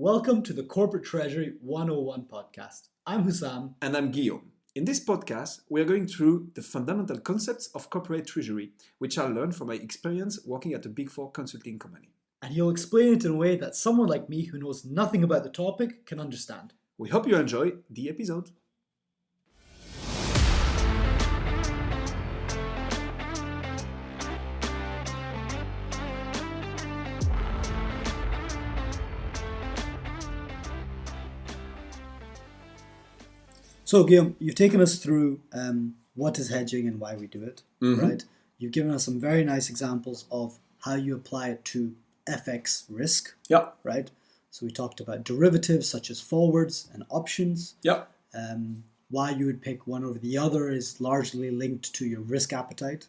Welcome to the Corporate Treasury 101 podcast. I'm Hussam. And I'm Guillaume. In this podcast, we are going through the fundamental concepts of corporate treasury, which I learned from my experience working at a Big Four consulting company. And he'll explain it in a way that someone like me who knows nothing about the topic can understand. We hope you enjoy the episode. So, Guillaume, you've taken us through what is hedging and why we do it, right? You've given us some very nice examples of how you apply it to FX risk, Yeah. right? So we talked about derivatives such as forwards and options. Yeah. Why you would pick one over the other is largely linked to your risk appetite,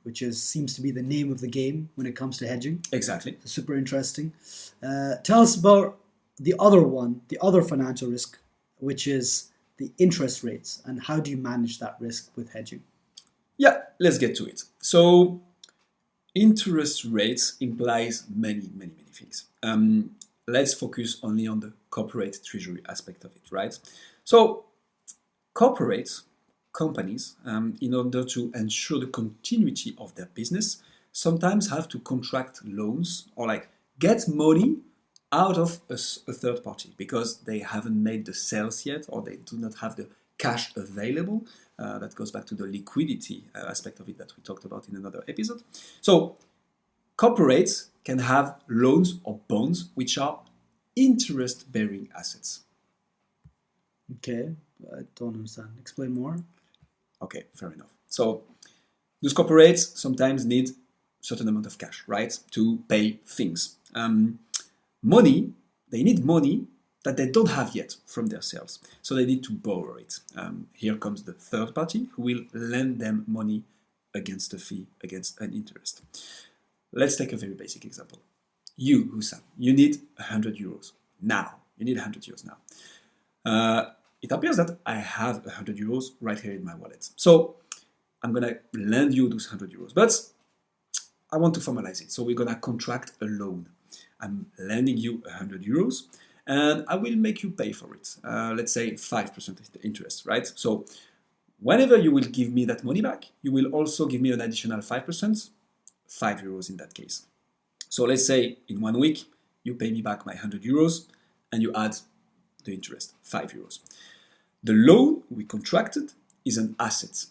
which seems to be the name of the game when it comes to hedging. Exactly. So super interesting. Tell us about the other one, the other financial risk, which is the interest rates, and how do you manage that risk with hedging? Yeah, let's get to it. So, interest rates implies many things. Let's focus only on the corporate treasury aspect of it, right? So, corporate companies, in order to ensure the continuity of their business, sometimes have to contract loans or get money out of a third party because they haven't made the sales yet or they do not have the cash available. That goes back to the liquidity aspect of it that we talked about in another episode. So corporates can have loans or bonds which are interest-bearing assets. Okay, I don't understand. Explain more. Okay, fair enough. So those corporates sometimes need a certain amount of cash, right, to pay things. They need money that they don't have yet from their sales. So they need to borrow it. Here comes the third party who will lend them money against a fee, against an interest. Let's take a very basic example. You, Hussam, you need 100 euros now. You need 100 euros now. It appears that I have 100 euros right here in my wallet. So I'm going to lend you those 100 euros. But I want to formalize it. So we're going to contract a loan. I'm lending you 100 euros and I will make you pay for it. Let's say 5% interest, right? So whenever you will give me that money back, you will also give me an additional 5%, 5 euros in that case. So let's say in 1 week, you pay me back my 100 euros and you add the interest, 5 euros. The loan we contracted is an asset.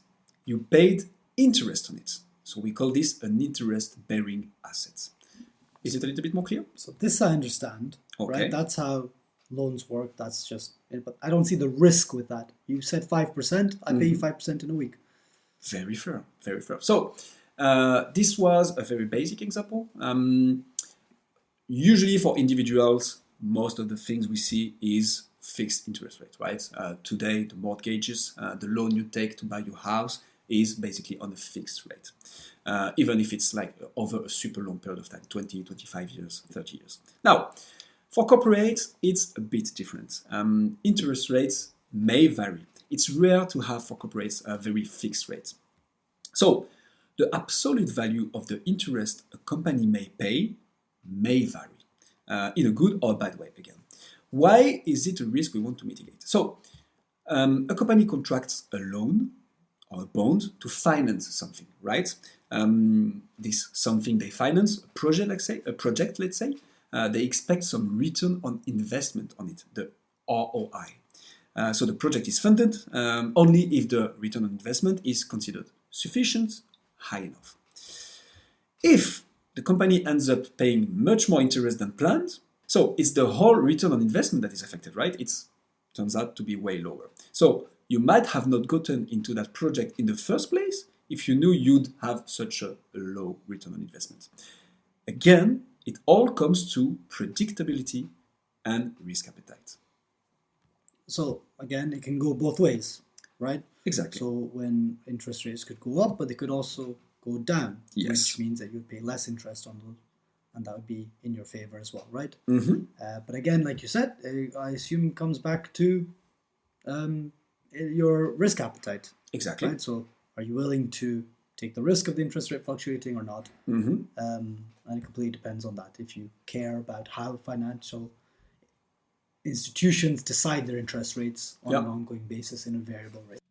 You paid interest on it. So we call this an interest-bearing asset. Is it a little bit more clear? So this I understand, Okay. right? That's how loans work. That's just it. But I don't see the risk with that. You said 5%. I pay you 5% in a week. Very fair, very fair. So this was a very basic example. Usually for individuals, most of the things we see is fixed interest rate, right? Today, the mortgages, the loan you take to buy your house is basically on a fixed rate. Even if it's over a super long period of time, 20, 25 years, 30 years. Now, for corporates, it's a bit different. Interest rates may vary. It's rare to have for corporates a very fixed rate. So, the absolute value of the interest a company may pay may vary, in a good or bad way again. Why is it a risk we want to mitigate? So, a company contracts a loan or a bond to finance something, right? This something they finance, a project, let's say, they expect some return on investment on it, the ROI. So the project is funded only if the return on investment is considered sufficient, high enough. If the company ends up paying much more interest than planned, so it's the whole return on investment that is affected, right? It turns out to be way lower. So you might have not gotten into that project in the first place if you knew you'd have such a low return on investment. Again, it all comes to predictability and risk appetite. So again, it can go both ways, right? Exactly. So when interest rates could go up, but they could also go down, Yes. which means that you would pay less interest on those, and that would be in your favor as well, right? But again, like you said, I assume it comes back to your risk appetite. Exactly. Right? So are you willing to take the risk of the interest rate fluctuating or not? And it completely depends on that. If you care about how financial institutions decide their interest rates on Yep. an ongoing basis in a variable rate.